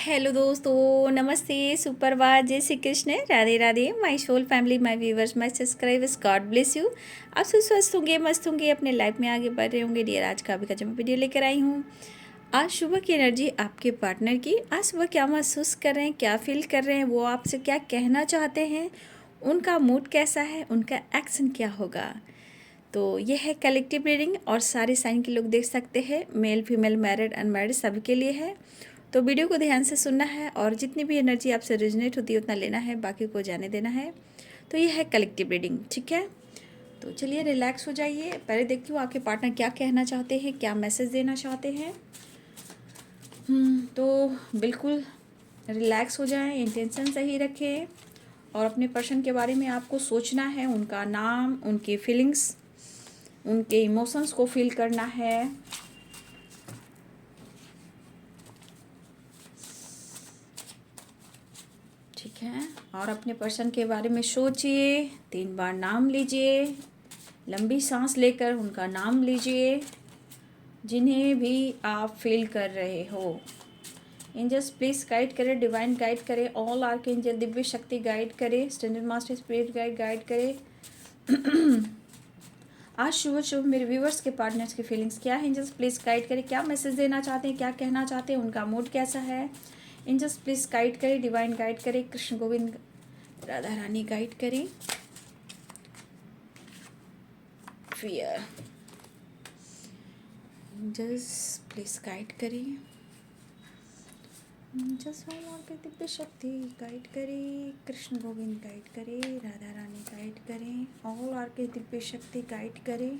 Hello दोस्तों, नमस्ते, सुप्रभात, जय Shri Krishna, Radhe Radhe. My soul family, my viewers, my subscribers, God bless you. आप स्वस्थ होंगे, मस्त होंगे, अपने लाइफ में आगे बढ़ रहे होंगे। डियर, आज का भी मैं वीडियो लेकर आई हूँ। आज सुबह की एनर्जी आपके पार्टनर की। आज सुबह क्या महसूस कर रहे हैं, क्या फील कर रहे हैं, वो आपसे क्या कहना चाहते हैं, उनका मूड कैसा है, उनका एक्शन क्या होगा। तो ये है कलेक्टिव रीडिंग और सारे साइन के लोग देख सकते हैं। मेल, फीमेल, मैरिड, अनमैरिड सभी के लिए है। तो वीडियो को ध्यान से सुनना है और जितनी भी एनर्जी आपसे रिजनेट होती है उतना लेना है, बाकी को जाने देना है। तो ये है कलेक्टिव रीडिंग, ठीक है। तो चलिए रिलैक्स हो जाइए। पहले देखती हूँ आपके पार्टनर क्या कहना चाहते हैं, क्या मैसेज देना चाहते हैं। तो बिल्कुल रिलैक्स हो जाएं, इंटेंशन सही रखें और अपने पर्सन के बारे में आपको सोचना है, उनका नाम, उनकी फीलिंग्स, उनके इमोशंस को फील करना है। ठीक है, और अपने पर्सन के बारे में सोचिए, 3 बार नाम लीजिए, लंबी सांस लेकर उनका नाम लीजिए जिन्हें भी आप फील कर रहे हो। एंजल्स प्लीज गाइड करें, डिवाइन गाइड करें, ऑल आर्कएंजल दिव्य शक्ति गाइड करे, स्टैंडर्ड मास्टर स्पिरिट गाइड करे। आज शुभ शुभ मेरे व्यूवर्स के पार्टनर्स की फीलिंग्स क्या है, एंजल्स प्लीज गाइड करें, क्या मैसेज देना चाहते हैं, क्या कहना चाहते हैं, उनका मूड कैसा है। एंजल्स प्लीज गाइड करें, डिवाइन गाइड करें, कृष्ण गोविंद राधा रानी गाइड करें। फियर एंजल्स प्लीज गाइड करें, के दिव्य शक्ति गाइड करें, कृष्ण गोविंद गाइड करें, राधा रानी गाइड करें, ऑल आर के दिव्य शक्ति गाइड करें।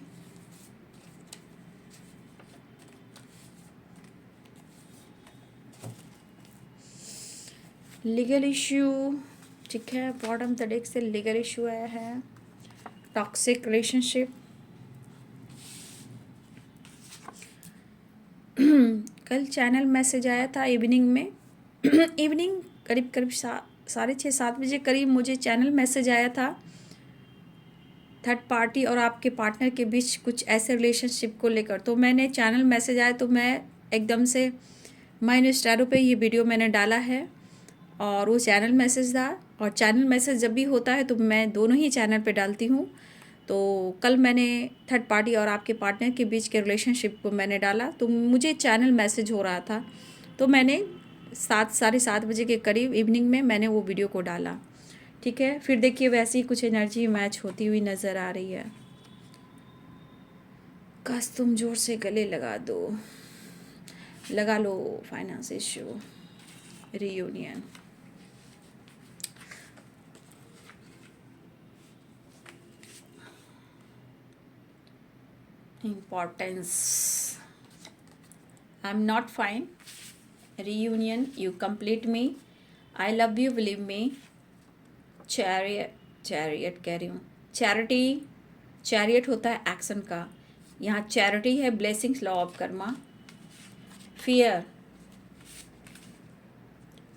लीगल इश्यू, ठीक है, बॉटम द डेक से लीगल इश्यू आया है। टॉक्सिक रिलेशनशिप, कल चैनल मैसेज आया था इवनिंग में इवनिंग करीब करीब 6:30-7 बजे करीब मुझे चैनल मैसेज आया था। थर्ड पार्टी और आपके पार्टनर के बीच कुछ ऐसे रिलेशनशिप को लेकर, तो मैंने चैनल मैसेज आया तो मैं एकदम से माय स्टारो पे ये वीडियो मैंने डाला है और वो चैनल मैसेज था। और चैनल मैसेज जब भी होता है तो मैं दोनों ही चैनल पे डालती हूँ। तो कल मैंने थर्ड पार्टी और आपके पार्टनर के बीच के रिलेशनशिप को मैंने डाला तो मुझे चैनल मैसेज हो रहा था, तो मैंने 7-7:30 बजे के करीब इवनिंग में मैंने वो वीडियो को डाला। ठीक है, फिर देखिए वैसे ही कुछ एनर्जी मैच होती हुई नज़र आ रही है। काश तुम जोर से गले लगा दो, लगा लो। Finance issue, reunion, importance, I'm not fine, reunion, you complete me, I love you, believe me, chariot कह रही हूँ, चैरियट होता है एक्शन का, यहाँ चैरिटी है, blessings, law of Karma. Fear,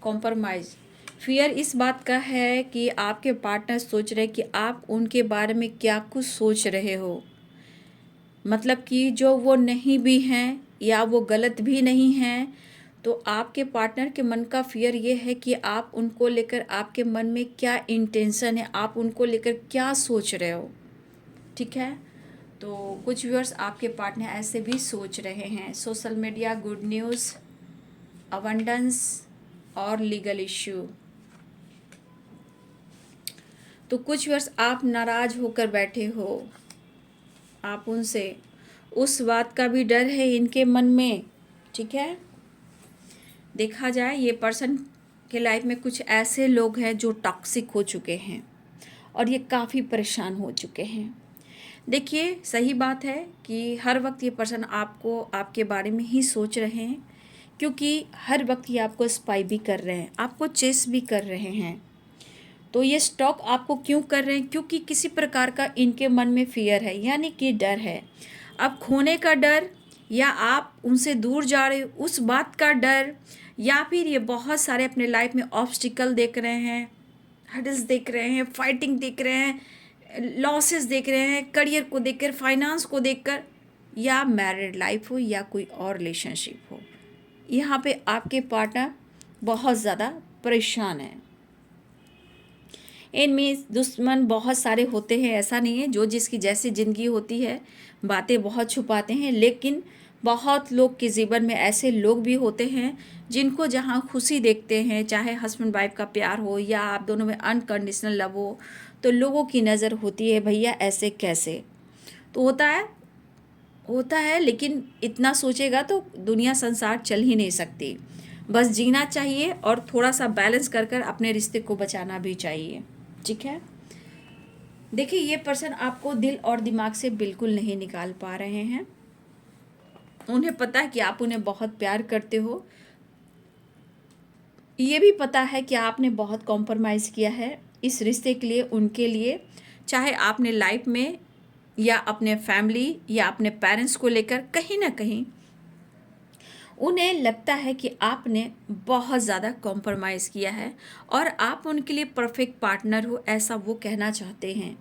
compromise, fear इस बात का है कि आपके पार्टनर सोच रहे कि आप उनके बारे में क्या कुछ सोच रहे हो, मतलब कि जो वो नहीं भी हैं या वो गलत भी नहीं हैं। तो आपके पार्टनर के मन का फियर ये है कि आप उनको लेकर, आपके मन में क्या इंटेंशन है, आप उनको लेकर क्या सोच रहे हो। ठीक है, तो कुछ व्यूअर्स आपके पार्टनर ऐसे भी सोच रहे हैं। Social media, good news, abundance और लीगल इश्यू। तो कुछ व्यूअर्स आप नाराज़ होकर बैठे हो, आप उनसे, उस बात का भी डर है इनके मन में। ठीक है, देखा जाए ये पर्सन के लाइफ में कुछ ऐसे लोग हैं जो टॉक्सिक हो चुके हैं और ये काफ़ी परेशान हो चुके हैं। देखिए सही बात है कि हर वक्त ये पर्सन आपको, आपके बारे में ही सोच रहे हैं, क्योंकि हर वक्त ये आपको स्पाई भी कर रहे हैं, आपको चेस भी कर रहे हैं। तो ये स्टॉक आपको क्यों कर रहे हैं, क्योंकि किसी प्रकार का इनके मन में फियर है, यानी कि डर है। अब खोने का डर, या आप उनसे दूर जा रहे हो उस बात का डर, या फिर ये बहुत सारे अपने लाइफ में ऑब्स्टिकल देख रहे हैं, हर्डल्स देख रहे हैं, फाइटिंग देख रहे हैं, लॉसेस देख रहे हैं, करियर को देखकर, फाइनेंस को देखकर, या मैरिड लाइफ हो या कोई और रिलेशनशिप हो। यहाँ पे आपके पार्टनर बहुत ज़्यादा परेशान है। इनमें दुश्मन बहुत सारे होते हैं, ऐसा नहीं है, जो जिसकी जैसी ज़िंदगी होती है बातें बहुत छुपाते हैं, लेकिन बहुत लोग के जीवन में ऐसे लोग भी होते हैं जिनको जहाँ खुशी देखते हैं, चाहे हस्बैंड वाइफ का प्यार हो या आप दोनों में अनकंडीशनल लव हो, तो लोगों की नज़र होती है भैया ऐसे कैसे। तो होता है, लेकिन इतना सोचेगा तो दुनिया संसार चल ही नहीं सकती। बस जीना चाहिए और थोड़ा सा बैलेंस कर कर अपने रिश्ते को बचाना भी चाहिए, ठीक है। देखिए, ये पर्सन आपको दिल और दिमाग से बिल्कुल नहीं निकाल पा रहे हैं। उन्हें पता है कि आप उन्हें बहुत प्यार करते हो, ये भी पता है कि आपने बहुत कॉम्प्रोमाइज़ किया है इस रिश्ते के लिए, उनके लिए, चाहे आपने लाइफ में या अपने फैमिली या अपने पेरेंट्स को लेकर कहीं ना कहीं उन्हें लगता है कि आपने बहुत ज़्यादा कॉम्प्रोमाइज़ किया है और आप उनके लिए परफेक्ट पार्टनर हो, ऐसा वो कहना चाहते हैं।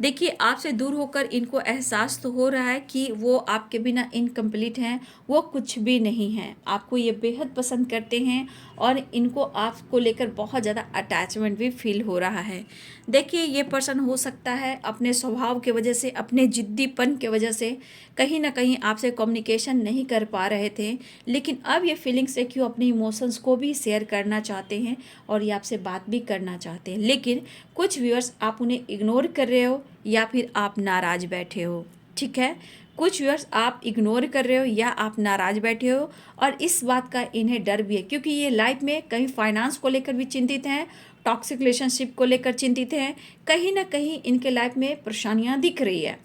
देखिए, आपसे दूर होकर इनको एहसास तो हो रहा है कि वो आपके बिना इनकम्प्लीट हैं, वो कुछ भी नहीं हैं। आपको ये बेहद पसंद करते हैं और इनको आपको लेकर बहुत ज़्यादा अटैचमेंट भी फील हो रहा है। देखिए, ये पर्सन हो सकता है अपने स्वभाव की वजह से, अपने ज़िद्दीपन की वजह से कहीं ना कहीं आपसे कम्युनिकेशन नहीं कर पा रहे थे, लेकिन अब ये फीलिंग्स है कि वो अपने इमोशंस को भी शेयर करना चाहते हैं और ये आपसे बात भी करना चाहते हैं, लेकिन कुछ व्यूअर्स आप उन्हें इग्नोर कर रहे हो या फिर आप नाराज़ बैठे हो, ठीक है। कुछ व्यूअर्स आप इग्नोर कर रहे हो या आप नाराज़ बैठे हो और इस बात का इन्हें डर भी है, क्योंकि ये लाइफ में कहीं फाइनेंस को लेकर भी चिंतित हैं, टॉक्सिक रिलेशनशिप को लेकर चिंतित हैं, कहीं ना कहीं इनके लाइफ में परेशानियां दिख रही है।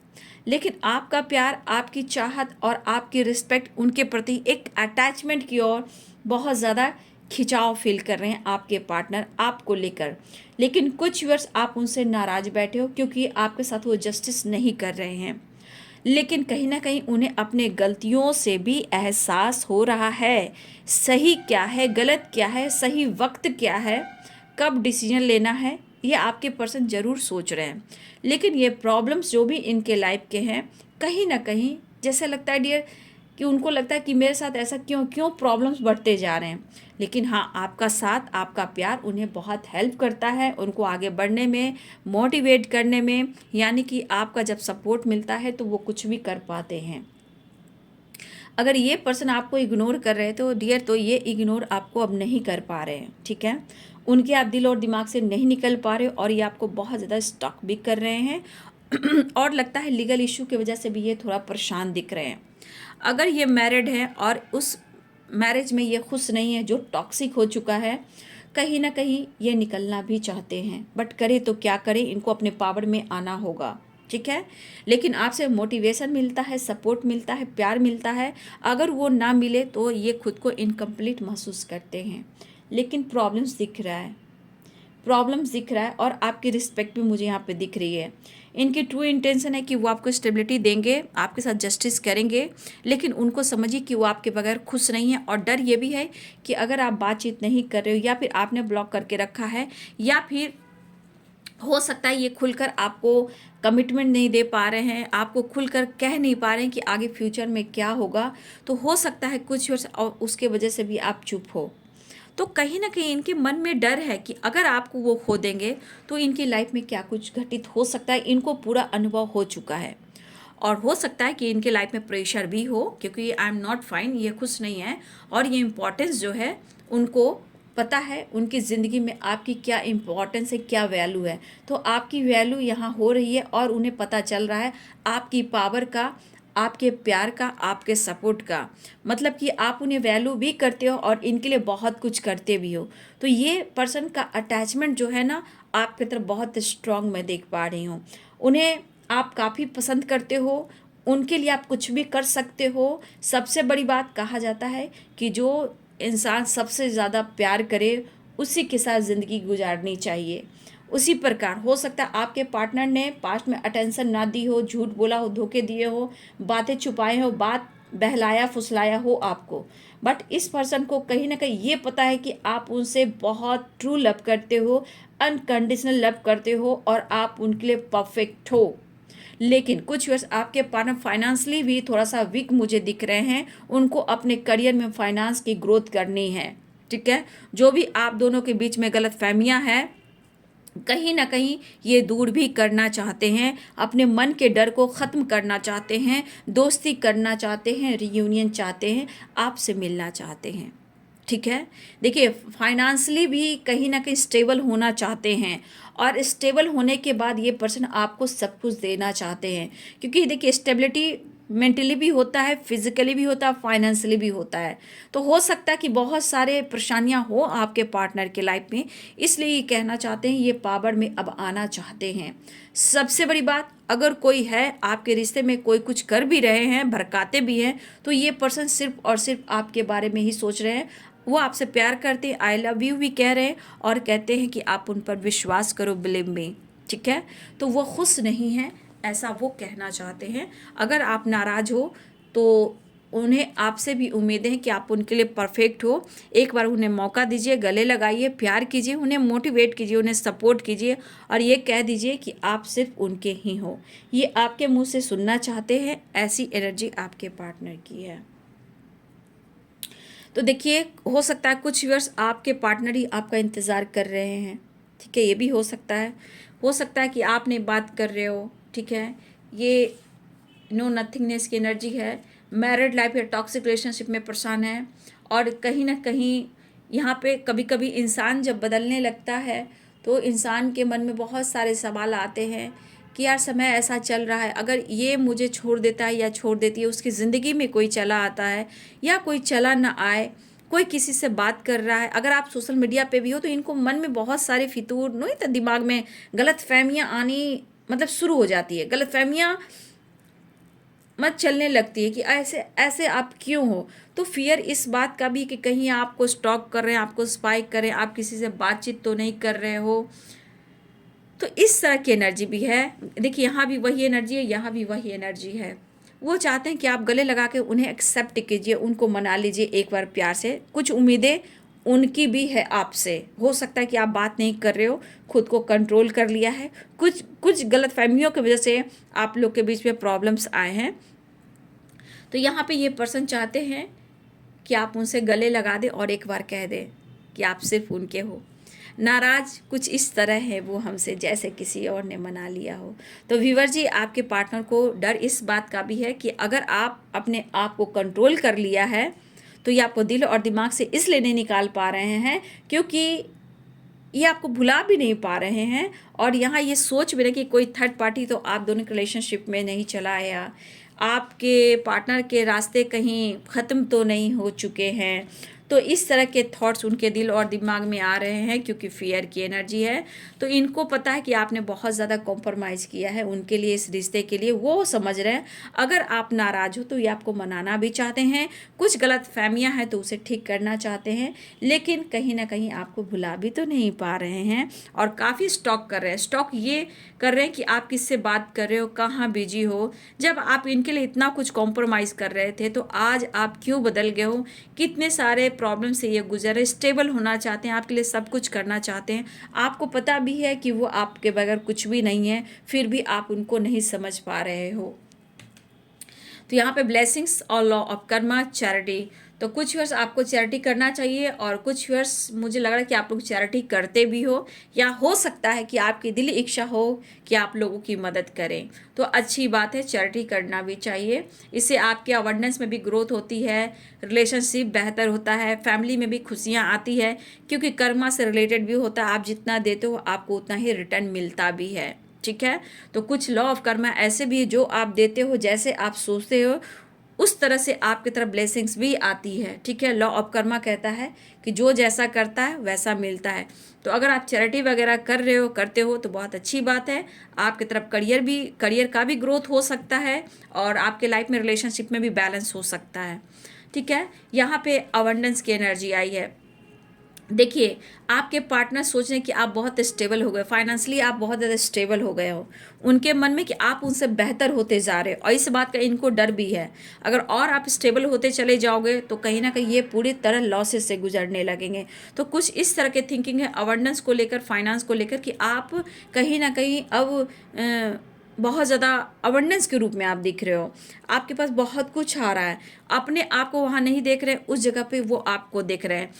लेकिन आपका प्यार, आपकी चाहत और आपकी रिस्पेक्ट उनके प्रति एक अटैचमेंट की ओर बहुत ज़्यादा खिंचाव फील कर रहे हैं आपके पार्टनर आपको लेकर। लेकिन कुछ व्यूअर्स आप उनसे नाराज़ बैठे हो क्योंकि आपके साथ वो जस्टिस नहीं कर रहे हैं, लेकिन कहीं ना कहीं उन्हें अपने गलतियों से भी एहसास हो रहा है, सही क्या है गलत क्या है, सही वक्त क्या है, कब डिसीजन लेना है, ये आपके पर्सन ज़रूर सोच रहे हैं। लेकिन ये प्रॉब्लम्स जो भी इनके लाइफ के हैं, कहीं ना कहीं जैसे लगता है डियर कि उनको लगता है कि मेरे साथ ऐसा क्यों क्यों प्रॉब्लम्स बढ़ते जा रहे हैं। लेकिन हाँ, आपका साथ, आपका प्यार उन्हें बहुत हेल्प करता है उनको आगे बढ़ने में, मोटिवेट करने में, यानी कि आपका जब सपोर्ट मिलता है तो वो कुछ भी कर पाते हैं। अगर ये पर्सन आपको इग्नोर कर रहे हैं तो डियर, तो ये इग्नोर आपको अब नहीं कर पा रहे हैं, ठीक है। उनके आप दिल और दिमाग से नहीं निकल पा रहे हो और ये आपको बहुत ज़्यादा स्टॉक भी कर रहे हैं और लगता है लीगल इशू की वजह से भी ये थोड़ा परेशान दिख रहे हैं। अगर ये मैरिड है और उस मैरिज में ये खुश नहीं है जो टॉक्सिक हो चुका है, कहीं ना कहीं ये निकलना भी चाहते हैं, बट करे तो क्या करें, इनको अपने पावर में आना होगा, ठीक है। लेकिन आपसे मोटिवेशन मिलता है, सपोर्ट मिलता है, प्यार मिलता है। अगर वो ना मिले तो ये खुद को इनकम्प्लीट महसूस करते हैं। लेकिन प्रॉब्लम्स दिख रहा है और आपकी रिस्पेक्ट भी मुझे यहाँ पे दिख रही है। इनकी ट्रू इंटेंशन है कि वो आपको स्टेबिलिटी देंगे, आपके साथ जस्टिस करेंगे, लेकिन उनको समझिए कि वो आपके बगैर खुश नहीं है। और डर ये भी है कि अगर आप बातचीत नहीं कर रहे हो या फिर आपने ब्लॉक करके रखा है या फिर हो सकता है ये खुलकर आपको कमिटमेंट नहीं दे पा रहे हैं, आपको खुलकर कह नहीं पा रहे हैं कि आगे फ्यूचर में क्या होगा, तो हो सकता है कुछ और उसके वजह से भी आप चुप हो। तो कहीं ना कहीं इनके मन में डर है कि अगर आपको वो खो देंगे तो इनकी लाइफ में क्या कुछ घटित हो सकता है, इनको पूरा अनुभव हो चुका है। और हो सकता है कि इनके लाइफ में प्रेशर भी हो, क्योंकि आई एम नॉट फाइन, ये खुश नहीं है और ये इम्पोर्टेंस जो है उनको पता है उनकी ज़िंदगी में आपकी क्या इम्पोर्टेंस है, क्या वैल्यू है। तो आपकी वैल्यू यहाँ हो रही है और उन्हें पता चल रहा है आपकी पावर का, आपके प्यार का, आपके सपोर्ट का, मतलब कि आप उन्हें वैल्यू भी करते हो और इनके लिए बहुत कुछ करते भी हो। तो ये पर्सन का अटैचमेंट जो है ना आपकी तरफ बहुत स्ट्रांग मैं देख पा रही हूँ। उन्हें आप काफ़ी पसंद करते हो, उनके लिए आप कुछ भी कर सकते हो। सबसे बड़ी बात कहा जाता है कि जो इंसान सबसे ज़्यादा प्यार करे उसी के साथ ज़िंदगी गुजारनी चाहिए। उसी प्रकार हो सकता है आपके पार्टनर ने पास्ट में अटेंशन ना दी हो, झूठ बोला हो, धोखे दिए हो, बातें छुपाए हो, बात बहलाया फुसलाया हो आपको, बट इस पर्सन को कहीं ना कहीं ये पता है कि आप उनसे बहुत ट्रू लव करते हो, अनकंडीशनल लव करते हो और आप उनके लिए परफेक्ट हो। लेकिन कुछ वर्ष आपके पार्टनर फाइनेंशियली भी थोड़ा सा वीक मुझे दिख रहे हैं, उनको अपने करियर में फाइनेंस की ग्रोथ करनी है। ठीक है। जो भी आप दोनों के बीच में गलतफहमियां हैं, कहीं ना कहीं ये दूर भी करना चाहते हैं, अपने मन के डर को ख़त्म करना चाहते हैं, दोस्ती करना चाहते हैं, रियूनियन चाहते हैं, आपसे मिलना चाहते हैं। ठीक है। देखिए, फाइनेंशियली भी कहीं ना कहीं स्टेबल होना चाहते हैं, और स्टेबल होने के बाद ये पर्सन आपको सब कुछ देना चाहते हैं, क्योंकि देखिए स्टेबिलिटी मेंटली भी होता है, फिजिकली भी होता है, फाइनेंशियली भी होता है। तो हो सकता है कि बहुत सारे परेशानियां हो आपके पार्टनर के लाइफ में, इसलिए ये कहना चाहते हैं, ये पावर में अब आना चाहते हैं। सबसे बड़ी बात, अगर कोई है आपके रिश्ते में, कोई कुछ कर भी रहे हैं, भड़काते भी हैं, तो ये पर्सन सिर्फ और सिर्फ आपके बारे में ही सोच रहे हैं। वो आपसे प्यार करते हैं, आई लव यू भी कह रहे हैं, और कहते हैं कि आप उन पर विश्वास करो, बिलीव मी। ठीक है। तो वो खुश नहीं है, ऐसा वो कहना चाहते हैं। अगर आप नाराज़ हो तो उन्हें आपसे भी उम्मीदें हैं कि आप उनके लिए परफेक्ट हो। एक बार उन्हें मौका दीजिए, गले लगाइए, प्यार कीजिए, उन्हें मोटिवेट कीजिए, उन्हें सपोर्ट कीजिए, और ये कह दीजिए कि आप सिर्फ उनके ही हो। ये आपके मुंह से सुनना चाहते हैं, ऐसी एनर्जी आपके पार्टनर की है। तो देखिए, हो सकता है कुछ व्यूअर्स आपके पार्टनर ही आपका इंतज़ार कर रहे हैं। ठीक है, ये भी हो सकता है। हो सकता है कि आपने बात कर रहे हो। ठीक है, ये नो नथिंगनेस की एनर्जी है। मैरिड लाइफ या टॉक्सिक रिलेशनशिप में परेशान है, और कहीं ना कहीं यहाँ पे कभी कभी इंसान जब बदलने लगता है तो इंसान के मन में बहुत सारे सवाल आते हैं कि यार समय ऐसा चल रहा है, अगर ये मुझे छोड़ देता है या छोड़ देती है, उसकी ज़िंदगी में कोई चला आता है या कोई चला ना आए, कोई किसी से बात कर रहा है। अगर आप सोशल मीडिया पे भी हो तो इनको मन में बहुत सारे फितूर, नहीं तो दिमाग में गलत फहमियाँ आनी मतलब शुरू हो जाती है। गलत फहमियाँ मत चलने लगती है कि ऐसे ऐसे आप क्यों हो। तो फियर इस बात का भी कि कहीं आपको स्टॉक कर रहे हैं, आपको स्पाइक कर रहे हैं, आप किसी से बातचीत तो नहीं कर रहे हो। तो इस तरह की एनर्जी भी है। देखिए, यहाँ भी वही एनर्जी है, यहाँ भी वही एनर्जी है। वो चाहते हैं कि आप गले लगा के उन्हें एक्सेप्ट कीजिए, उनको मना लीजिए एक बार प्यार से। कुछ उम्मीदें उनकी भी है आपसे। हो सकता है कि आप बात नहीं कर रहे हो, खुद को कंट्रोल कर लिया है, कुछ कुछ गलत फहमियों की वजह से आप लोग के बीच में प्रॉब्लम्स आए हैं। तो यहाँ पे ये पर्सन चाहते हैं कि आप उनसे गले लगा दें और एक बार कह दें कि आप सिर्फ उनके हो। नाराज़ कुछ इस तरह है वो हमसे, जैसे किसी और ने मना लिया हो। तो व्यूअर जी, आपके पार्टनर को डर इस बात का भी है कि अगर आप अपने आप को कंट्रोल कर लिया है तो ये आपको दिल और दिमाग से इसलिए नहीं निकाल पा रहे हैं क्योंकि ये आपको भुला भी नहीं पा रहे हैं, और यहाँ ये सोच भी रहे कि कोई थर्ड पार्टी तो आप दोनों के रिलेशनशिप में नहीं चला आया, आपके पार्टनर के रास्ते कहीं ख़त्म तो नहीं हो चुके हैं। तो इस तरह के थॉट्स उनके दिल और दिमाग में आ रहे हैं क्योंकि फियर की एनर्जी है। तो इनको पता है कि आपने बहुत ज़्यादा कॉम्प्रोमाइज़ किया है उनके लिए, इस रिश्ते के लिए। वो समझ रहे हैं अगर आप नाराज़ हो तो ये आपको मनाना भी चाहते हैं, कुछ गलत फहमियाँ हैं तो उसे ठीक करना चाहते हैं, लेकिन कहीं ना कहीं आपको भुला भी तो नहीं पा रहे हैं, और काफ़ी स्टॉक कर रहे हैं। स्टॉक ये कर रहे हैं कि आप किससे बात कर रहे हो, कहाँ बिजी हो। जब आप इनके लिए इतना कुछ कॉम्प्रोमाइज़ कर रहे थे तो आज आप क्यों बदल गए हो, कितने सारे प्रॉब्लम से ये गुजरे। स्टेबल होना चाहते हैं, आपके लिए सब कुछ करना चाहते हैं। आपको पता भी है कि वो आपके बगैर कुछ भी नहीं है, फिर भी आप उनको नहीं समझ पा रहे हो। तो यहाँ पे ब्लेसिंग्स और लॉ ऑफ कर्मा, चैरिटी। तो कुछ व्यूअर्स आपको चैरिटी करना चाहिए, और कुछ व्यूअर्स मुझे लग रहा है कि आप लोग चैरिटी करते भी हो, या हो सकता है कि आपकी दिली इच्छा हो कि आप लोगों की मदद करें। तो अच्छी बात है, चैरिटी करना भी चाहिए। इससे आपके अवेयरनेस में भी ग्रोथ होती है, रिलेशनशिप बेहतर होता है, फैमिली में भी खुशियाँ आती है, क्योंकि कर्मा से रिलेटेड भी होता है। आप जितना देते हो आपको उतना ही रिटर्न मिलता भी है। ठीक है। तो कुछ लॉ ऑफ कर्मा ऐसे भी जो आप देते हो, जैसे आप सोचते हो उस तरह से आपकी तरफ ब्लेसिंग्स भी आती है। ठीक है। लॉ ऑफ कर्मा कहता है कि जो जैसा करता है वैसा मिलता है। तो अगर आप चैरिटी वगैरह कर रहे हो, करते हो, तो बहुत अच्छी बात है। आपकी तरफ करियर का भी ग्रोथ हो सकता है, और आपके लाइफ में रिलेशनशिप में भी बैलेंस हो सकता है। ठीक है। यहाँ पे अबंडेंस की एनर्जी आई है। देखिए, आपके पार्टनर सोच रहे हैं कि आप बहुत स्टेबल हो गए, फाइनेंशियली आप बहुत ज़्यादा स्टेबल हो गए हो। उनके मन में कि आप उनसे बेहतर होते जा रहे हो, और इस बात का इनको डर भी है। अगर और आप स्टेबल होते चले जाओगे तो कहीं ना कहीं ये पूरी तरह लॉसेस से गुजरने लगेंगे। तो कुछ इस तरह के थिंकिंग है अवेंडेंस को लेकर, फाइनेंस को लेकर, कि आप कहीं ना कहीं अब बहुत ज़्यादा अबंडेंस के रूप में आप दिख रहे हो, आपके पास बहुत कुछ आ रहा है, अपने आप को वहाँ नहीं देख रहे, उस जगह पे वो आपको देख रहे हैं।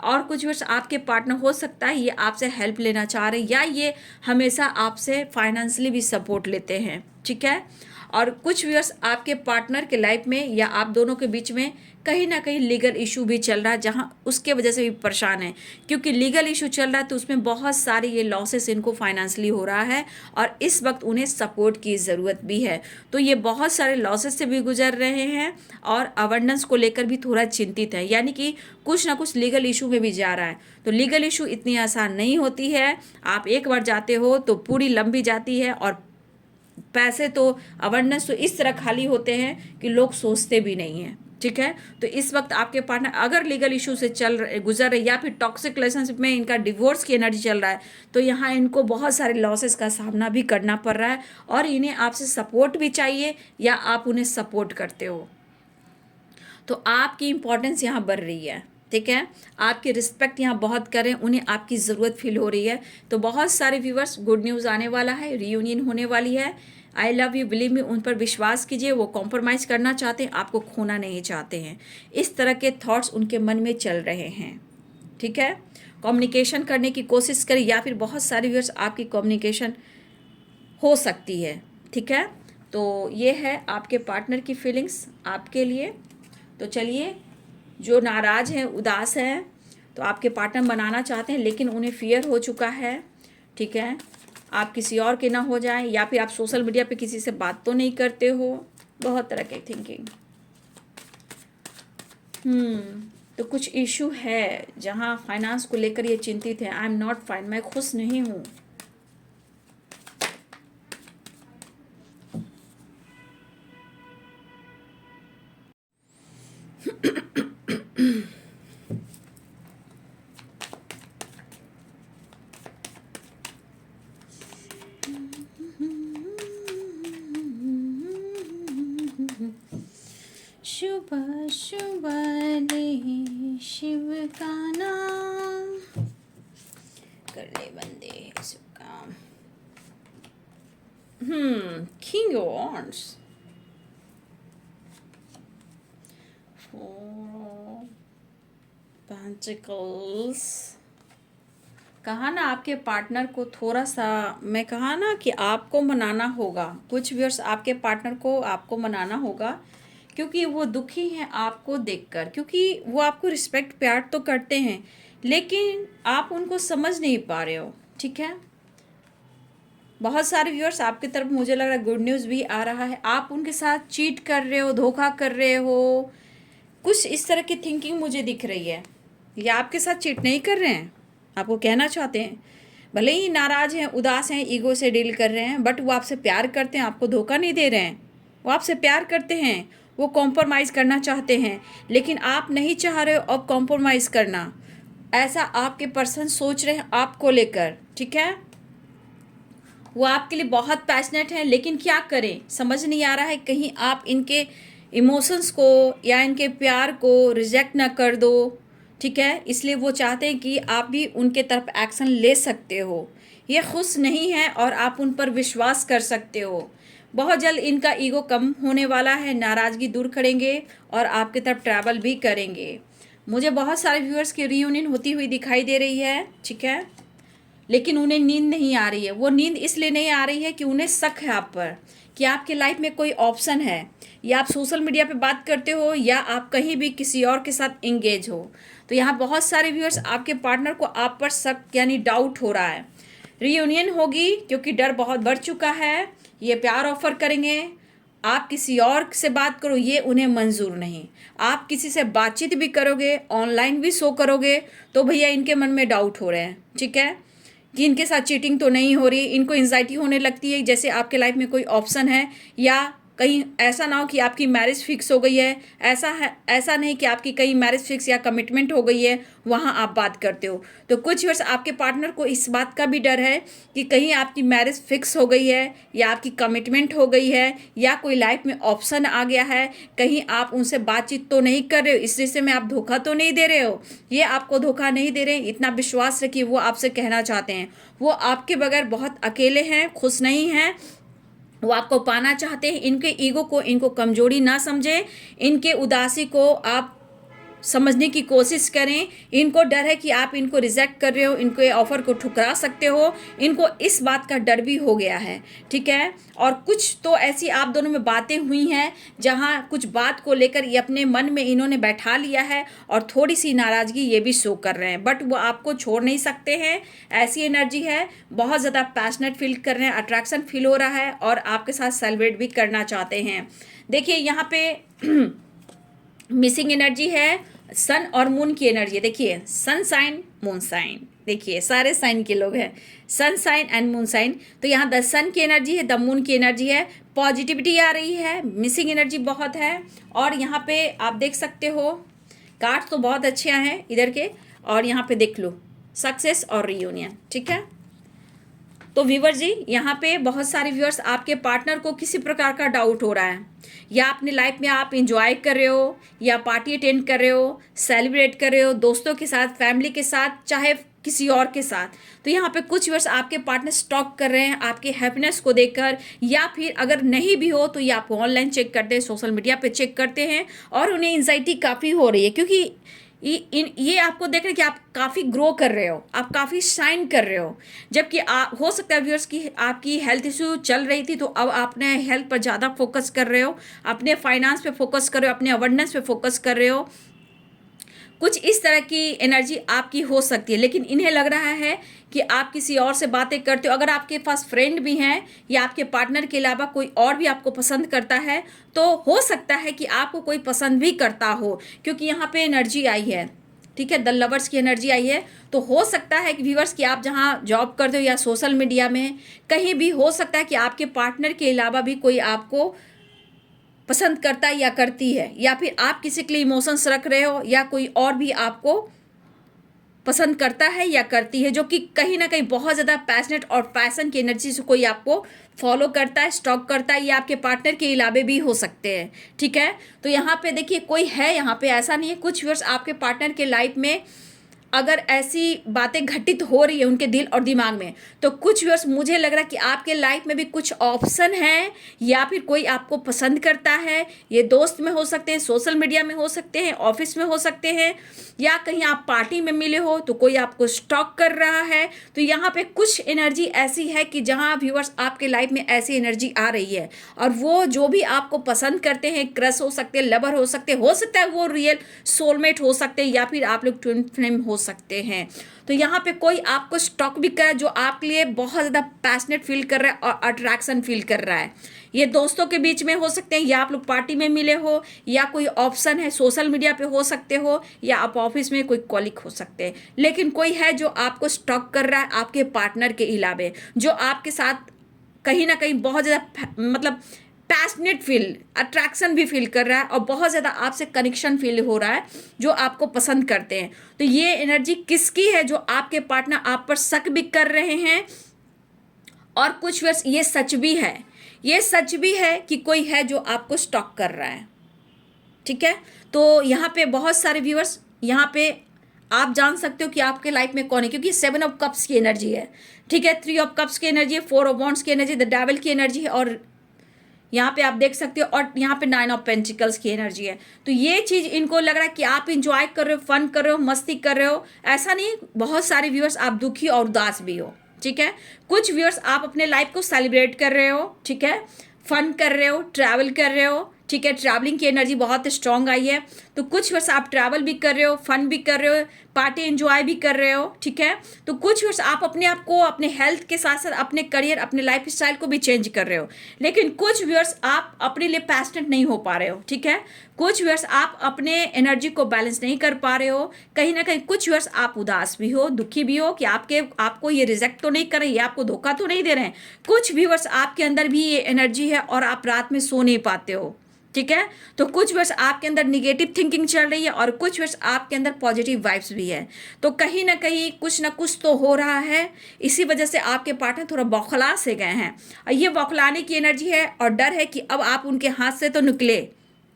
और कुछ वर्ष आपके पार्टनर हो सकता है ये आपसे हेल्प लेना चाह रहे हैं, या ये हमेशा आपसे फाइनेंशियली भी सपोर्ट लेते हैं, ठीक है। और कुछ व्यूअर्स आपके पार्टनर के लाइफ में या आप दोनों के बीच में कहीं ना कहीं लीगल इशू भी चल रहा है, जहां उसके वजह से भी परेशान है, क्योंकि लीगल इशू चल रहा है तो उसमें बहुत सारे ये लॉसेस इनको फाइनेंशियली हो रहा है और इस वक्त उन्हें सपोर्ट की ज़रूरत भी है। तो ये बहुत सारे लॉसेस से भी गुजर रहे हैं और अवेंडेंस को लेकर भी थोड़ा चिंतित है, यानी कि कुछ ना कुछ लीगल इशू में भी जा रहा है। तो लीगल इशू इतनी आसान नहीं होती है, आप एक बार जाते हो तो पूरी लंबी जाती है, और पैसे तो अवेयरनेस तो इस तरह खाली होते हैं कि लोग सोचते भी नहीं हैं, ठीक है। तो इस वक्त आपके पार्टनर अगर लीगल इशू से गुजर रहे, या फिर टॉक्सिक रिलेशनशिप में इनका डिवोर्स की एनर्जी चल रहा है, तो यहाँ इनको बहुत सारे लॉसेस का सामना भी करना पड़ रहा है, और इन्हें आपसे सपोर्ट भी चाहिए या आप उन्हें सपोर्ट करते हो। तो आपकी इंपॉर्टेंस यहाँ बढ़ रही है, ठीक है। आपकी रिस्पेक्ट यहाँ बहुत करें, उन्हें आपकी ज़रूरत फील हो रही है। तो बहुत सारे व्यूवर्स, गुड न्यूज़ आने वाला है, रीयूनियन होने वाली है। I love you, believe me, उन पर विश्वास कीजिए। वो कॉम्प्रोमाइज़ करना चाहते हैं, आपको खोना नहीं चाहते हैं। इस तरह के थॉट्स उनके मन में चल रहे हैं, ठीक है। कम्युनिकेशन करने की कोशिश करें, या फिर बहुत सारे व्यूवर्स आपकी कम्युनिकेशन हो सकती है, ठीक है। तो ये है आपके पार्टनर की फीलिंग्स आपके लिए। तो चलिए, जो नाराज़ हैं, उदास हैं, तो आपके पार्टनर बनाना चाहते हैं लेकिन उन्हें फियर हो चुका है, ठीक है। आप किसी और के ना हो जाएं, या फिर आप सोशल मीडिया पे किसी से बात तो नहीं करते हो, बहुत तरह की थिंकिंग। तो कुछ इशू है जहां फाइनेंस को लेकर ये चिंतित है। आई एम नॉट फाइन, मैं खुश नहीं हूँ। शुभ शुभ ले शिव का नाम, कर ले बंदे शुभ काम। King of wands, four pentacles. कहा ना आपके पार्टनर को थोड़ा सा, मैं कहा ना कि आपको मनाना होगा। कुछ व्यूअर्स आपके पार्टनर को आपको मनाना होगा, क्योंकि वो दुखी हैं आपको देखकर, क्योंकि वो आपको रिस्पेक्ट प्यार तो करते हैं लेकिन आप उनको समझ नहीं पा रहे हो, ठीक है। बहुत सारे व्यूअर्स आपकी तरफ मुझे लग रहा है गुड न्यूज़ भी आ रहा है। आप उनके साथ चीट कर रहे हो, धोखा कर रहे हो, कुछ इस तरह की थिंकिंग मुझे दिख रही है। या आपके साथ चीट नहीं कर रहे हैं, आपको कहना चाहते हैं, भले ही नाराज़ हैं, उदास हैं, ईगो से डील कर रहे हैं, बट वो आपसे प्यार करते हैं, आपको धोखा नहीं दे रहे हैं। वो आपसे प्यार करते हैं, वो कॉम्प्रोमाइज़ करना चाहते हैं, लेकिन आप नहीं चाह रहे हो अब कॉम्प्रोमाइज़ करना। ऐसा आपके पर्सन सोच रहे हैं आपको लेकर, ठीक है। वो आपके लिए बहुत पैशनेट हैं, लेकिन क्या करें समझ नहीं आ रहा है, कहीं आप इनके इमोशंस को या इनके प्यार को रिजेक्ट ना कर दो, ठीक है। इसलिए वो चाहते हैं कि आप भी उनके तरफ एक्शन ले सकते हो। ये खुश नहीं है और आप उन पर विश्वास कर सकते हो। बहुत जल्द इनका ईगो कम होने वाला है, नाराज़गी दूर करेंगे और आपकी तरफ ट्रैवल भी करेंगे। मुझे बहुत सारे व्यूअर्स की रीयूनियन होती हुई दिखाई दे रही है, ठीक है, लेकिन उन्हें नींद नहीं आ रही है। वो नींद इसलिए नहीं आ रही है कि उन्हें शक है आप पर, कि आपके लाइफ में कोई ऑप्शन है, या आप सोशल मीडिया पे बात करते हो, या आप कहीं भी किसी और के साथ इंगेज हो। तो यहाँ बहुत सारे व्यूअर्स आपके पार्टनर को आप पर शक यानी डाउट हो रहा है। रीयूनियन होगी क्योंकि डर बहुत बढ़ चुका है। ये प्यार ऑफर करेंगे, आप किसी और से बात करो, ये उन्हें मंजूर नहीं। आप किसी से बातचीत भी करोगे, ऑनलाइन भी शो करोगे, तो भैया इनके मन में डाउट हो रहे हैं, ठीक है, कि इनके साथ चीटिंग तो नहीं हो रही। इनको एंजाइटी होने लगती है जैसे आपके लाइफ में कोई ऑप्शन है, या कहीं ऐसा ना हो कि आपकी मैरिज फिक्स हो गई है। ऐसा नहीं कि आपकी कहीं मैरिज फिक्स या कमिटमेंट हो गई है, वहाँ आप बात करते हो। तो कुछ वर्ष आपके पार्टनर को इस बात का भी डर है कि कहीं आपकी मैरिज फिक्स हो गई है, या आपकी कमिटमेंट हो गई है, या कोई लाइफ में ऑप्शन आ गया है, कहीं आप उनसे बातचीत तो नहीं कर रहे हो, इस रिश्ते में आप धोखा तो नहीं दे रहे हो। ये आपको धोखा नहीं दे रहे हैं, इतना विश्वास रखिए। वो आपसे कहना चाहते हैं वो आपके बगैर बहुत अकेले हैं, खुश नहीं हैं, वो आपको पाना चाहते हैं। इनके ईगो को, इनको कमजोरी ना समझें, इनके उदासी को आप समझने की कोशिश करें। इनको डर है कि आप इनको रिजेक्ट कर रहे हो, इनके ऑफर को ठुकरा सकते हो, इनको इस बात का डर भी हो गया है, ठीक है। और कुछ तो ऐसी आप दोनों में बातें हुई हैं जहां कुछ बात को लेकर ये अपने मन में इन्होंने बैठा लिया है और थोड़ी सी नाराज़गी ये भी शो कर रहे हैं, बट वो आपको छोड़ नहीं सकते हैं। ऐसी एनर्जी है, बहुत ज़्यादा पैशनेट फील कर रहे हैं, अट्रैक्शन फील हो रहा है और आपके साथ सेलिब्रेट भी करना चाहते हैं। देखिए यहाँ पे मिसिंग एनर्जी है, सन और मून की एनर्जी है। देखिए सन साइन, मून साइन, देखिए सारे साइन के लोग हैं, sun sign and moon sign. तो यहाँ द सन की एनर्जी है, द मून की एनर्जी है, पॉजिटिविटी आ रही है, मिसिंग एनर्जी बहुत है। और यहाँ पे आप देख सकते हो कार्ड तो बहुत अच्छे हैं इधर के, और यहाँ पे देख लो सक्सेस और रियूनियन, ठीक है। तो व्यूअर जी, यहाँ पे बहुत सारे व्यूअर्स, आपके पार्टनर को किसी प्रकार का डाउट हो रहा है, या अपनी लाइफ में आप इंजॉय कर रहे हो, या पार्टी अटेंड कर रहे हो, सेलिब्रेट कर रहे हो दोस्तों के साथ, फैमिली के साथ, चाहे किसी और के साथ। तो यहाँ पे कुछ व्यूअर्स आपके पार्टनर स्टॉक कर रहे हैं आपके हैप्पीनेस को देखकर, या फिर अगर नहीं भी हो तो ये आप ऑनलाइन चेक करते हैं, सोशल मीडिया पे चेक करते हैं, और उन्हें एंजाइटी काफ़ी हो रही है, क्योंकि ये आपको देख रहे हैं कि आप काफ़ी ग्रो कर रहे हो, आप काफ़ी शाइन कर रहे हो। जबकि हो सकता है व्यूअर्स की आपकी हेल्थ इशू चल रही थी, तो अब आपने हेल्थ पर ज़्यादा फोकस कर रहे हो, अपने फाइनेंस पे फोकस कर रहे हो, अपने अवेयरनेस पे फोकस कर रहे हो। कुछ इस तरह की एनर्जी आपकी हो सकती है, लेकिन इन्हें लग रहा है कि आप किसी और से बातें करते हो। अगर आपके पास फ्रेंड भी हैं या आपके पार्टनर के अलावा कोई और भी आपको पसंद करता है, तो हो सकता है कि आपको कोई पसंद भी करता हो, क्योंकि यहाँ पे एनर्जी आई है, ठीक है, द लवर्स की एनर्जी आई है। तो हो सकता है कि व्यूअर्स कि आप जहाँ जॉब करते हो या सोशल मीडिया में कहीं भी, हो सकता है कि आपके पार्टनर के अलावा भी कोई आपको पसंद करता है या करती है, या फिर आप किसी के लिए इमोशंस रख रहे हो, या कोई और भी आपको पसंद करता है या करती है, जो कि कहीं ना कहीं बहुत ज़्यादा पैशनेट और पैशन की एनर्जी से कोई आपको फॉलो करता है, स्टॉक करता है, या आपके पार्टनर के अलावे भी हो सकते हैं, ठीक है। तो यहाँ पे देखिए कोई है, यहाँ पे ऐसा नहीं है। कुछ व्यूअर्स आपके पार्टनर के लाइफ में अगर ऐसी बातें घटित हो रही है उनके दिल और दिमाग में, तो कुछ व्यूअर्स मुझे लग रहा है कि आपके लाइफ में भी कुछ ऑप्शन है, या फिर कोई आपको पसंद करता है। ये दोस्त में हो सकते हैं, सोशल मीडिया में हो सकते हैं, ऑफिस में हो सकते हैं, या कहीं आप पार्टी में मिले हो तो कोई आपको स्टॉक कर रहा है। तो यहाँ पे कुछ एनर्जी ऐसी है कि जहाँ व्यूअर्स आपके लाइफ में ऐसी एनर्जी आ रही है, और वो जो भी आपको पसंद करते हैं, क्रश हो सकते हैं, लवर हो सकते हैं, हो सकता है वो रियल सोलमेट हो सकते हैं, या फिर आप लोग ट्विन फ्लेम हो सकते हैं। तो यहाँ पे कोई आपको स्टॉक भी कर रहा है, जो आपके लिए बहुत ज़्यादा पैशनेट फील कर रहा है और अट्रैक्शन फील कर रहा है। ये दोस्तों के बीच में हो सकते हैं, या आप लोग पार्टी में मिले हो, या कोई ऑप्शन है सोशल मीडिया पे हो सकते हो, या आप ऑफिस में कोई कॉलिग हो सकते हैं। लेकिन कोई है जो आपको स्टॉक कर रहा है आपके पार्टनर के अलावे, जो आपके साथ कहीं ना कहीं बहुत ज़्यादा मतलब पैशनेट फील, अट्रैक्शन भी फील कर रहा है, और बहुत ज़्यादा आपसे कनेक्शन फील हो रहा है, जो आपको पसंद करते हैं। तो ये एनर्जी किसकी है? जो आपके पार्टनर आप पर शक भी कर रहे हैं, और कुछ वर्ष ये सच भी है, ये सच भी है कि कोई है जो आपको स्टॉक कर रहा है, ठीक है। तो यहाँ पे बहुत सारे व्यूअर्स, यहाँ पे आप जान सकते हो कि आपके लाइफ में कौन है, क्योंकि 7 ऑफ कप्स की एनर्जी है, ठीक है, 3 ऑफ कप्स की एनर्जी है, 4 ऑफ वॉन्ड्स की एनर्जी, द डेविल की एनर्जी है, और यहाँ पे आप देख सकते हो, और यहाँ पे 9 ऑफ पेंटिकल्स की एनर्जी है। तो ये चीज़ इनको लग रहा है कि आप इंजॉय कर रहे हो, फन कर रहे हो, मस्ती कर रहे हो। ऐसा नहीं, बहुत सारे व्यूअर्स आप दुखी और उदास भी हो, ठीक है। कुछ व्यूअर्स आप अपने लाइफ को सेलिब्रेट कर रहे हो, ठीक है, फन कर रहे हो, ट्रैवल कर रहे हो, ठीक है, ट्रैवलिंग की एनर्जी बहुत स्ट्रांग आई है। तो कुछ वर्ष आप ट्रैवल भी कर रहे हो, फन भी कर रहे हो, पार्टी एंजॉय भी कर रहे हो, ठीक है। तो कुछ वर्ष आप अपने आप को, अपने हेल्थ के साथ साथ अपने करियर, अपने लाइफ स्टाइल को भी चेंज कर रहे हो। लेकिन कुछ व्यूअर्स आप अपने लिए पैशनेट नहीं हो पा रहे हो, ठीक है। कुछ व्यूअर्स आप अपने एनर्जी को बैलेंस नहीं कर पा रहे हो, कहीं ना कहीं कुछ व्यूअर्स आप उदास भी हो, दुखी भी हो कि आपको ये रिजेक्ट तो नहीं कर रहे, ये आपको धोखा तो नहीं दे रहे हैं। कुछ व्यूअर्स आपके अंदर भी ये एनर्जी है और आप रात में सो नहीं पाते हो, ठीक है। तो कुछ वर्ष आपके अंदर निगेटिव थिंकिंग चल रही है, और कुछ वर्ष आपके अंदर पॉजिटिव वाइब्स भी है। तो कहीं ना कहीं कुछ ना कुछ तो हो रहा है, इसी वजह से आपके पार्टनर थोड़ा बौखला से गए हैं, और ये बौखलाने की एनर्जी है, और डर है कि अब आप उनके हाथ से तो निकले,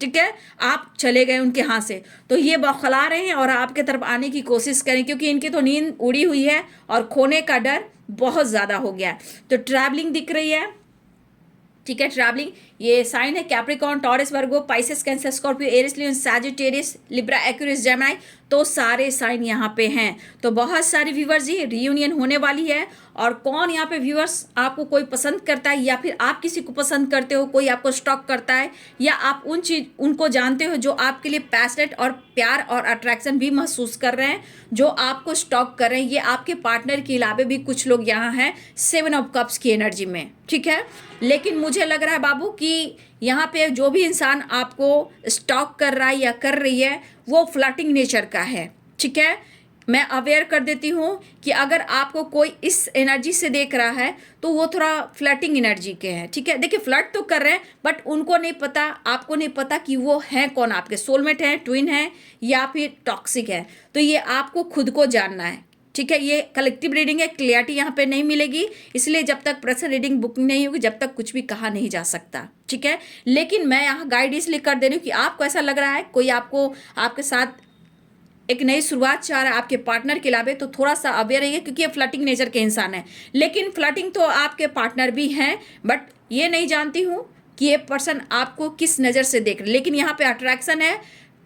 ठीक है, आप चले गए उनके हाथ से, तो ये बौखला रहे हैं और आपके तरफ आने की कोशिश करें, क्योंकि इनकी तो नींद उड़ी हुई है और खोने का डर बहुत ज़्यादा हो गया है। तो ट्रैवलिंग दिख रही है, ठीक है। ट्रैवलिंग, ये साइन है कैप्रिकॉर्न, टॉरस, वर्गो, पाइसेस, कैंसर, स्कॉर्पियो, एरिस, लियो, सैजिटेरियस, लिब्रा, एक्वेरियस, जेमिनी, तो सारे साइन यहाँ पे हैं। तो बहुत सारे व्यूवर्स जी रियूनियन होने वाली है। और कौन यहाँ पे व्यूवर्स आपको कोई पसंद करता है या फिर आप किसी को पसंद करते हो, कोई आपको स्टॉक करता है, या आप उनको जानते हो जो आपके लिए पैशनेट और प्यार और अट्रैक्शन भी महसूस कर रहे हैं, जो आपको स्टॉक कर रहे हैं, ये आपके पार्टनर के अलावा भी कुछ लोग यहाँ हैं 7 ऑफ कप्स की एनर्जी में, ठीक है। लेकिन मुझे लग रहा है बाबू कि यहाँ पे जो भी इंसान आपको स्टॉक कर रहा है या कर रही है वो फ्लर्टिंग नेचर का है, ठीक है। मैं अवेयर कर देती हूँ कि अगर आपको कोई इस एनर्जी से देख रहा है तो वो थोड़ा फ्लर्टिंग एनर्जी के हैं, ठीक है। देखिए फ्लर्ट तो कर रहे हैं बट उनको नहीं पता, आपको नहीं पता कि वो हैं कौन, आपके सोलमेट हैं, ट्विन हैं या फिर टॉक्सिक है। तो ये आपको खुद को जानना है, ठीक है। ये कलेक्टिव रीडिंग है, क्लियरिटी यहाँ पे नहीं मिलेगी, इसलिए जब तक पर्सनल रीडिंग बुकिंग नहीं होगी जब तक कुछ भी कहा नहीं जा सकता, ठीक है। लेकिन मैं यहाँ गाइड इसलिए कर दे रही हूँ कि आपको ऐसा लग रहा है कोई आपको आपके साथ एक नई शुरुआत चाह रहा है आपके पार्टनर के अलावा, तो थोड़ा सा अवेयर रहिए क्योंकि ये फ्लर्टिंग नेचर के इंसान है। लेकिन फ्लर्टिंग तो आपके पार्टनर भी हैं, बट ये नहीं जानती हूँ कि ये पर्सन आपको किस नज़र से देख रहे, लेकिन यहाँ पे अट्रैक्शन है,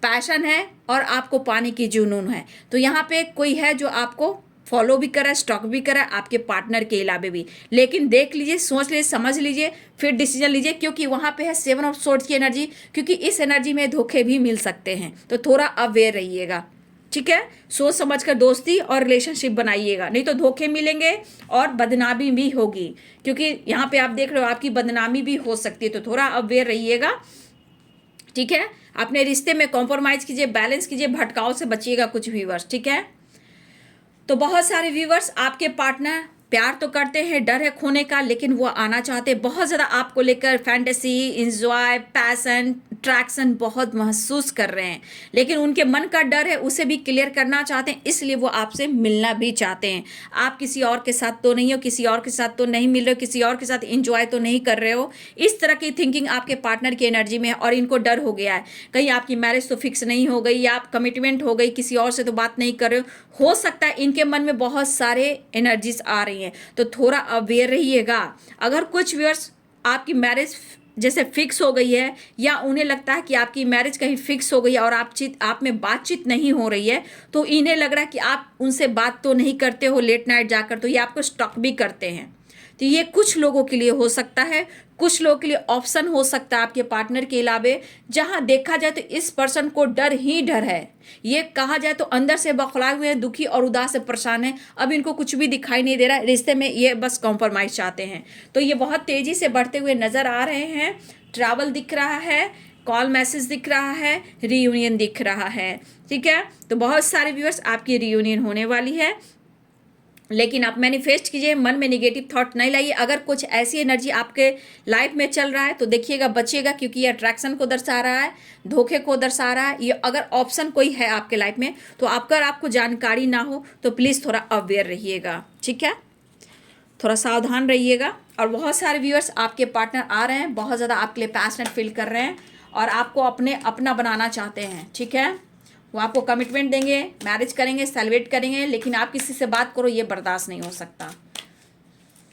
पैशन है और आपको पाने की जुनून है। तो यहाँ पे कोई है जो आपको फॉलो भी कर रहा है, स्टॉक भी कर रहा है आपके पार्टनर के अलावा भी। लेकिन देख लीजिए, सोच लीजिए, समझ लीजिए, फिर डिसीजन लीजिए, क्योंकि वहाँ पे है 7 ऑफ सोर्ड्स की एनर्जी, क्योंकि इस एनर्जी में धोखे भी मिल सकते हैं। तो थोड़ा अवेयर रहिएगा, ठीक है। सोच समझ कर दोस्ती और रिलेशनशिप बनाइएगा, नहीं तो धोखे मिलेंगे और बदनामी भी होगी, क्योंकि यहाँ पे आप देख रहे हो आपकी बदनामी भी हो सकती है। तो थोड़ा अवेयर रहिएगा, ठीक है। अपने रिश्ते में कॉम्प्रोमाइज कीजिए, बैलेंस कीजिए, भटकाव से बचिएगा कुछ व्यूवर्स, ठीक है। तो बहुत सारे व्यूवर्स आपके पार्टनर प्यार तो करते हैं, डर है खोने का, लेकिन वो आना चाहते हैं बहुत ज़्यादा आपको लेकर, फैंटेसी, इंजॉय, पैसन, अट्रैक्शन बहुत महसूस कर रहे हैं, लेकिन उनके मन का डर है, उसे भी क्लियर करना चाहते हैं, इसलिए वो आपसे मिलना भी चाहते हैं। आप किसी और के साथ तो नहीं हो, किसी और के साथ तो नहीं मिल रहे हो, किसी और के साथ इंजॉय तो नहीं कर रहे हो, इस तरह की थिंकिंग आपके पार्टनर की एनर्जी में है। और इनको डर हो गया है कहीं आपकी मैरिज तो फिक्स नहीं हो गई या आप कमिटमेंट हो गई, किसी और से तो बात नहीं कर रहे हो सकता है इनके मन में बहुत सारे एनर्जीज आ रही हैं। तो थोड़ा अवेयर रहिएगा। अगर कुछ व्यूअर्स आपकी मैरिज जैसे फिक्स हो गई है या उन्हें लगता है कि आपकी मैरिज कहीं फिक्स हो गई है और आप में बातचीत नहीं हो रही है, तो इन्हें लग रहा है कि आप उनसे बात तो नहीं करते हो लेट नाइट जाकर, तो ये आपको स्टॉक भी करते हैं। तो ये कुछ लोगों के लिए हो सकता है, कुछ लोगों के लिए ऑप्शन हो सकता है आपके पार्टनर के अलावे। जहां देखा जाए तो इस पर्सन को डर ही डर है, ये कहा जाए तो अंदर से बौखलाए हुए हैं, दुखी और उदास से परेशान है। अब इनको कुछ भी दिखाई नहीं दे रहा है रिश्ते में, ये बस कॉम्प्रोमाइज चाहते हैं। तो ये बहुत तेजी से बढ़ते हुए नजर आ रहे हैं। ट्रैवल दिख रहा है, कॉल मैसेज दिख रहा है, रीयूनियन दिख रहा है, ठीक है। तो बहुत सारे व्यूअर्स आपकी रीयूनियन होने वाली है, लेकिन आप मैनिफेस्ट कीजिए, मन में नेगेटिव थॉट नहीं लाइए। अगर कुछ ऐसी एनर्जी आपके लाइफ में चल रहा है तो देखिएगा, बचिएगा, क्योंकि ये अट्रैक्शन को दर्शा रहा है, धोखे को दर्शा रहा है। ये अगर ऑप्शन कोई है आपके लाइफ में तो अगर आपको जानकारी ना हो तो प्लीज़ थोड़ा अवेयर रहिएगा, ठीक है, थोड़ा सावधान रहिएगा। और बहुत सारे व्यूअर्स आपके पार्टनर आ रहे हैं, बहुत ज़्यादा आपके लिए पैशनेट फील कर रहे हैं और आपको अपना बनाना चाहते हैं, ठीक है। वो आपको कमिटमेंट देंगे, मैरिज करेंगे, सेलिब्रेट करेंगे, लेकिन आप किसी से बात करो ये बर्दाश्त नहीं हो सकता।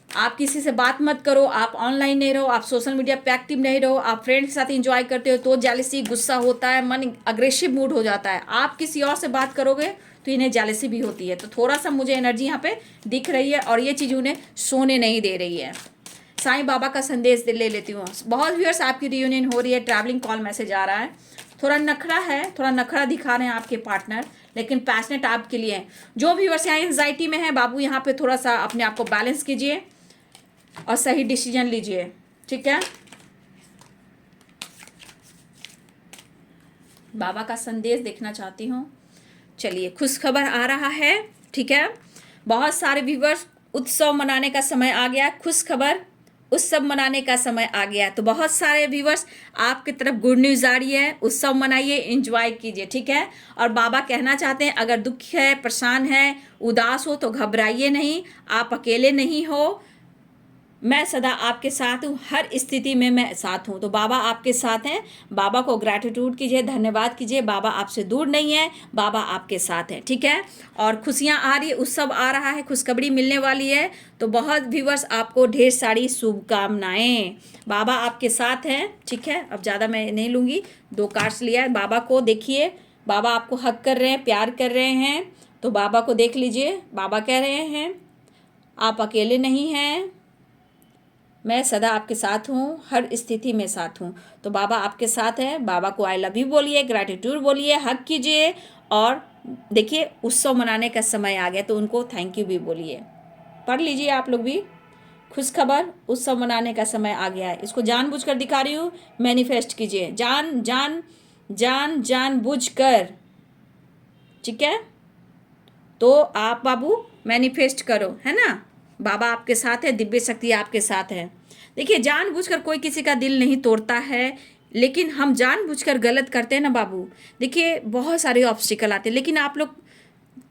आप किसी से बात मत करो, आप ऑनलाइन नहीं रहो, आप सोशल मीडिया पे एक्टिव नहीं रहो, आप फ्रेंड के साथ एंजॉय करते हो तो जेलसी, गुस्सा होता है, मन अग्रेसिव मूड हो जाता है। आप किसी और से बात करोगे तो इन्हें जेलसी भी होती है। तो थोड़ा सा मुझे एनर्जी यहाँ पे दिख रही है और ये चीज़ उन्हें सोने नहीं दे रही है। साईं बाबा का संदेश ले लेती हूँ। बहुत व्यूअर्स आपकी रियूनियन हो रही है, ट्रैवलिंग कॉल मैसेज आ रहा है, थोड़ा नखरा है, थोड़ा नखरा दिखा रहे हैं आपके पार्टनर, लेकिन पैशनेट आपके लिए हैं। जो व्यूअर्स यहाँ एंजाइटी में है बाबू, यहाँ पे थोड़ा सा अपने आप को बैलेंस कीजिए और सही डिसीजन लीजिए, ठीक है। बाबा का संदेश देखना चाहती हूँ। चलिए, खुश खबर आ रहा है, ठीक है। बहुत सारे व्यूअर्स, उत्सव मनाने का समय आ गया, खुश खबर, उत्सव मनाने का समय आ गया। तो बहुत सारे व्यूअर्स आपकी तरफ गुड न्यूज़ आ रही है, उत्सव मनाइए, एंजॉय कीजिए, ठीक है। और बाबा कहना चाहते हैं अगर दुख है, परेशान है, उदास हो तो घबराइए नहीं, आप अकेले नहीं हो। मैं सदा आपके साथ हूँ, हर स्थिति में मैं साथ हूँ। तो बाबा आपके साथ हैं। बाबा को ग्रैटिट्यूड कीजिए, धन्यवाद कीजिए। बाबा आपसे दूर नहीं है, बाबा आपके साथ हैं, ठीक है। और खुशियाँ आ रही है, उत्सव आ रहा है, खुशखबरी मिलने वाली है। तो बहुत व्यूअर्स आपको ढेर सारी शुभकामनाएं। बाबा आपके साथ हैं, ठीक है। अब ज़्यादा मैं नहीं लूँगी, 2 कार्ड्स लिया है। बाबा को देखिए, बाबा आपको हक कर रहे हैं, प्यार कर रहे हैं। तो बाबा को देख लीजिए, बाबा कह रहे हैं आप अकेले नहीं हैं, मैं सदा आपके साथ हूँ, हर स्थिति में साथ हूँ। तो बाबा आपके साथ है। बाबा को आई लव यू बोलिए, ग्रैटिट्यूड बोलिए, हक कीजिए। और देखिए उत्सव मनाने का समय आ गया, तो उनको थैंक यू भी बोलिए। पढ़ लीजिए आप लोग भी, खुशखबर, उत्सव मनाने का समय आ गया है। इसको जानबूझकर दिखा रही हूँ, मैनिफेस्ट कीजिए, जान जान जान जान बूझ कर, ठीक है। तो आप बाबू मैनिफेस्ट करो, है ना। बाबा आपके साथ है, दिव्य शक्ति आपके साथ है। देखिए जानबूझकर कोई किसी का दिल नहीं तोड़ता है, लेकिन हम जानबूझकर गलत करते हैं ना बाबू। देखिए बहुत सारे ऑब्स्टिकल आते हैं, लेकिन आप लोग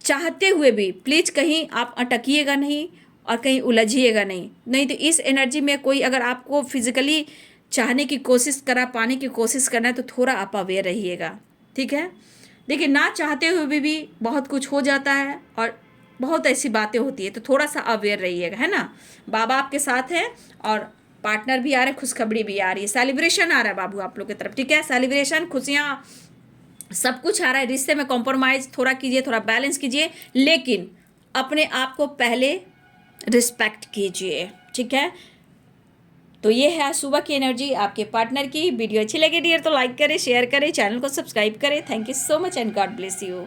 चाहते हुए भी प्लीज़ कहीं आप अटकिएगा नहीं और कहीं उलझिएगा नहीं। नहीं तो इस एनर्जी में कोई अगर आपको फिजिकली चाहने की कोशिश करा, पाने की कोशिश करना है, तो थोड़ा आप अवेयर रहिएगा, ठीक है। देखिए ना चाहते हुए भी बहुत कुछ हो जाता है और बहुत ऐसी बातें होती है, तो थोड़ा सा अवेयर रहिएगा, है ना। बाबा आपके साथ है और पार्टनर भी आ रहे हैं, खुशखबरी भी आ रही है, सेलिब्रेशन आ रहा है बाबू आप लोग की तरफ, ठीक है। सेलिब्रेशन, खुशियाँ, सब कुछ आ रहा है। रिश्ते में कॉम्प्रोमाइज़ थोड़ा कीजिए, थोड़ा बैलेंस कीजिए, लेकिन अपने आप को पहले रिस्पेक्ट कीजिए, ठीक है। तो ये है आज सुबह की एनर्जी आपके पार्टनर की। वीडियो अच्छी लगी डियर तो लाइक करें, शेयर करें, चैनल को सब्सक्राइब करें। Thank you so much and God bless you.